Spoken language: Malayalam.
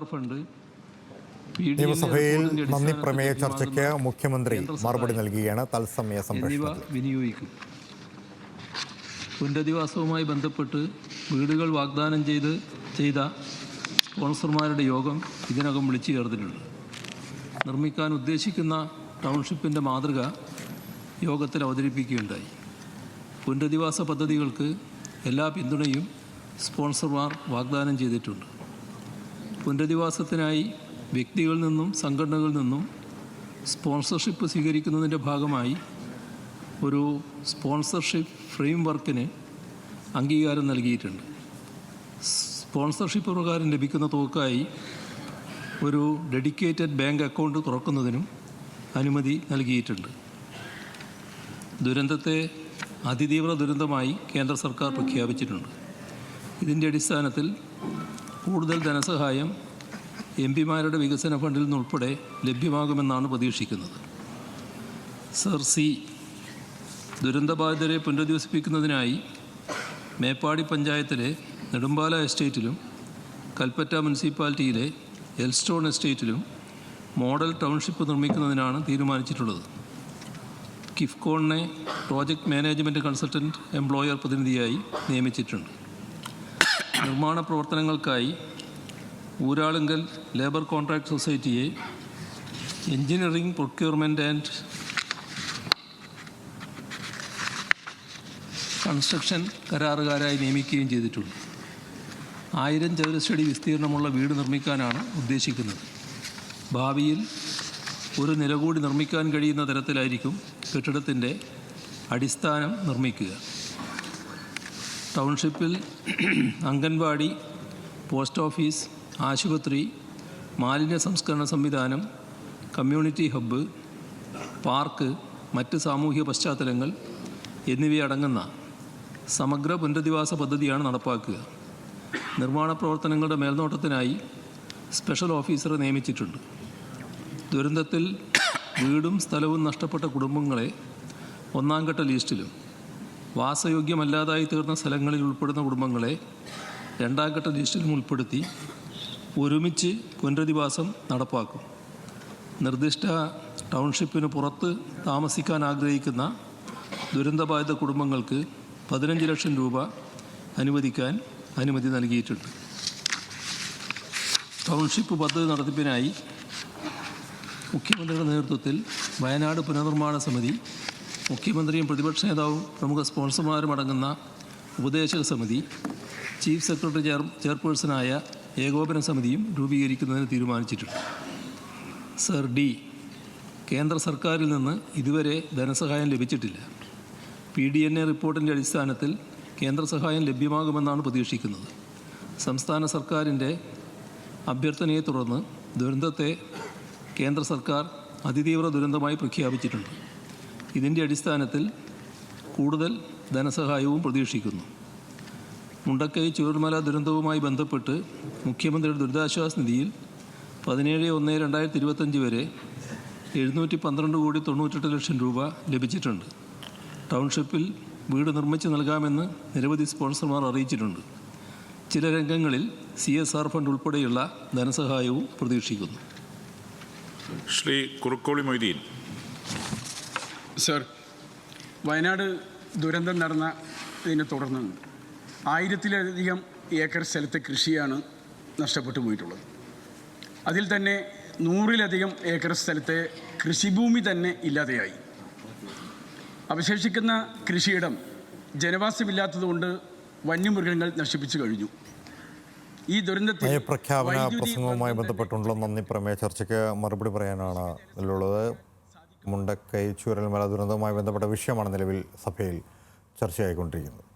ഫണ്ട് നിയമസഭയിൽ നന്ദി പ്രമേയ ചർച്ചയ്ക്ക് മുഖ്യമന്ത്രി മറുപടി നൽകുകയാണ്. തത്സമയ സംപ്രേഷണം വിനിയോഗിക്കും. പുനരധിവാസവുമായി ബന്ധപ്പെട്ട് വീടുകൾ വാഗ്ദാനം ചെയ്ത സ്പോൺസർമാരുടെ യോഗം ഇതിനകം വിളിച്ചു ചേർത്തിട്ടുണ്ട്. നിർമ്മിക്കാൻ ഉദ്ദേശിക്കുന്ന ടൗൺഷിപ്പിൻ്റെ മാതൃക യോഗത്തിൽ അവതരിപ്പിക്കുകയുണ്ടായി. പുനരധിവാസ പദ്ധതികൾക്ക് എല്ലാ പിന്തുണയും സ്പോൺസർമാർ വാഗ്ദാനം ചെയ്തിട്ടുണ്ട്. പുനരധിവാസത്തിനായി വ്യക്തികളിൽ നിന്നും സംഘടനകളിൽ നിന്നും സ്പോൺസർഷിപ്പ് സ്വീകരിക്കുന്നതിൻ്റെ ഭാഗമായി ഒരു സ്പോൺസർഷിപ്പ് ഫ്രെയിം വർക്കിന് അംഗീകാരം നൽകിയിട്ടുണ്ട്. സ്പോൺസർഷിപ്പ് പ്രകാരം ലഭിക്കുന്ന തുകയ്ക്കായി ഒരു ഡെഡിക്കേറ്റഡ് ബാങ്ക് അക്കൗണ്ട് തുറക്കുന്നതിനും അനുമതി നൽകിയിട്ടുണ്ട്. ദുരന്തത്തെ അതിതീവ്ര ദുരന്തമായി കേന്ദ്ര സർക്കാർ പ്രഖ്യാപിച്ചിട്ടുണ്ട്. ഇതിൻ്റെ അടിസ്ഥാനത്തിൽ കൂടുതൽ ധനസഹായം എംപിമാരുടെ വികസന ഫണ്ടിൽ നിന്നുൾപ്പെടെ ലഭ്യമാകുമെന്നാണ് പ്രതീക്ഷിക്കുന്നത്. സർ സി ദുരന്തബാധിതരെ പുനരധിവസിപ്പിക്കുന്നതിനായി മേപ്പാടി പഞ്ചായത്തിലെ നെടുമ്പാല എസ്റ്റേറ്റിലും കൽപ്പറ്റ മുനിസിപ്പാലിറ്റിയിലെ എൽസ്റ്റോൺ എസ്റ്റേറ്റിലും മോഡൽ ടൗൺഷിപ്പ് നിർമ്മിക്കുന്നതിനാണ് തീരുമാനിച്ചിട്ടുള്ളത്. കിഫ്കോണിനെ പ്രോജക്റ്റ് മാനേജ്മെൻറ്റ് കൺസൾട്ടൻറ്റ് എംപ്ലോയർ പ്രതിനിധിയായി നിയമിച്ചിട്ടുണ്ട്. നിർമ്മാണ പ്രവർത്തനങ്ങൾക്കായി ഊരാളുങ്കൽ ലേബർ കോൺട്രാക്ട് സൊസൈറ്റിയെ എഞ്ചിനീയറിംഗ് പ്രൊക്യൂർമെൻറ്റ് ആൻഡ് കൺസ്ട്രക്ഷൻ കരാറുകാരായി നിയമിക്കുകയും ചെയ്തിട്ടുണ്ട്. 1000 ചതുരശ്രടി വിസ്തീർണമുള്ള വീട് നിർമ്മിക്കാനാണ് ഉദ്ദേശിക്കുന്നത്. ഭാവിയിൽ ഒരു നില കൂടി നിർമ്മിക്കാൻ കഴിയുന്ന തരത്തിലായിരിക്കും കെട്ടിടത്തിൻ്റെ അടിസ്ഥാനം നിർമ്മിക്കുക. ടൗൺഷിപ്പിൽ അംഗൻവാടി, പോസ്റ്റ് ഓഫീസ്, ആശുപത്രി, മാലിന്യ സംസ്കരണ സംവിധാനം, കമ്മ്യൂണിറ്റി ഹബ്ബ്, പാർക്ക്, മറ്റ് സാമൂഹിക പശ്ചാത്തലങ്ങൾ എന്നിവയടങ്ങുന്ന സമഗ്ര പുനരധിവാസ പദ്ധതിയാണ് നടപ്പാക്കുക. നിർമ്മാണ പ്രവർത്തനങ്ങളുടെ മേൽനോട്ടത്തിനായി സ്പെഷ്യൽ ഓഫീസറെ നിയമിച്ചിട്ടുണ്ട്. ദുരന്തത്തിൽ വീടും സ്ഥലവും നഷ്ടപ്പെട്ട കുടുംബങ്ങളെ 1ാം ഘട്ട ലിസ്റ്റിലും വാസയോഗ്യമല്ലാതായി തീർന്ന സ്ഥലങ്ങളിൽ ഉൾപ്പെടുന്ന കുടുംബങ്ങളെ 2ാം ഘട്ട ലിസ്റ്റിലും ഉൾപ്പെടുത്തി ഒരുമിച്ച് പുനരധിവാസം നടപ്പാക്കും. നിർദ്ദിഷ്ട ടൗൺഷിപ്പിന് പുറത്ത് താമസിക്കാൻ ആഗ്രഹിക്കുന്ന ദുരന്തബാധിത കുടുംബങ്ങൾക്ക് 15 ലക്ഷം രൂപ അനുവദിക്കാൻ അനുമതി നൽകിയിട്ടുണ്ട്. ടൗൺഷിപ്പ് പദ്ധതി നടത്തിപ്പിനായി മുഖ്യമന്ത്രിയുടെ നേതൃത്വത്തിൽ വയനാട് പുനർനിർമ്മാണ സമിതി, മുഖ്യമന്ത്രിയും പ്രതിപക്ഷ നേതാവും പ്രമുഖ സ്പോൺസർമാരും അടങ്ങുന്ന ഉപദേശക സമിതി, ചീഫ് സെക്രട്ടറി ചെയർപേഴ്സണായ ഏകോപന സമിതിയും രൂപീകരിക്കുന്നതിന് തീരുമാനിച്ചിട്ടുണ്ട്. സർ ഡി കേന്ദ്ര സർക്കാരിൽ നിന്ന് ഇതുവരെ ധനസഹായം ലഭിച്ചിട്ടില്ല. PDNA റിപ്പോർട്ടിൻ്റെ അടിസ്ഥാനത്തിൽ കേന്ദ്ര സഹായം ലഭ്യമാകുമെന്നാണ് പ്രതീക്ഷിക്കുന്നത്. സംസ്ഥാന സർക്കാരിൻ്റെ അഭ്യർത്ഥനയെ തുടർന്ന് ദുരന്തത്തെ കേന്ദ്ര സർക്കാർ അതിതീവ്ര ദുരന്തമായി പ്രഖ്യാപിച്ചിട്ടുണ്ട്. ഇതിൻ്റെ അടിസ്ഥാനത്തിൽ കൂടുതൽ ധനസഹായവും പ്രതീക്ഷിക്കുന്നു. മുണ്ടക്കൈ ചൂരൽമല ദുരന്തവുമായി ബന്ധപ്പെട്ട് മുഖ്യമന്ത്രിയുടെ ദുരിതാശ്വാസ നിധിയിൽ 17/1/2025 വരെ 712.98 ലക്ഷം രൂപ ലഭിച്ചിട്ടുണ്ട്. ടൗൺഷിപ്പിൽ വീട് നിർമ്മിച്ച് നൽകാമെന്ന് നിരവധി സ്പോൺസർമാർ അറിയിച്ചിട്ടുണ്ട്. ചില രംഗങ്ങളിൽ CSR ഫണ്ട് ഉൾപ്പെടെയുള്ള ധനസഹായവും പ്രതീക്ഷിക്കുന്നു. ശ്രീ കുറുക്കോളി മൊയ്തീൻ. സർ, വയനാട് ദുരന്തം നടന്നതിനെ തുടർന്ന് 1000-ലധികം ഏക്കർ സ്ഥലത്തെ കൃഷിയാണ് നഷ്ടപ്പെട്ടു പോയിട്ടുള്ളത്. അതിൽ തന്നെ 100-ലധികം ഏക്കർ സ്ഥലത്തെ കൃഷിഭൂമി തന്നെ ഇല്ലാതെയായി. അവശേഷിക്കുന്ന കൃഷിയിടം ജനവാസമില്ലാത്തതുകൊണ്ട് വന്യമൃഗങ്ങൾ നശിപ്പിച്ചു കഴിഞ്ഞു. ഈ ദുരന്തത്തിൽ പ്രഖ്യാപന പ്രസംഗവുമായി ബന്ധപ്പെട്ടുള്ള നന്ദി പ്രമേയ ചർച്ചയ്ക്ക് മറുപടി പറയാനാണ് ഇതിലുള്ളത്. മുണ്ടക്കൈ ചൂരൽമല ദുരന്തവുമായി ബന്ധപ്പെട്ട വിഷയമാണ് നിലവിൽ സഭയിൽ ചർച്ചയായിക്കൊണ്ടിരിക്കുന്നത്.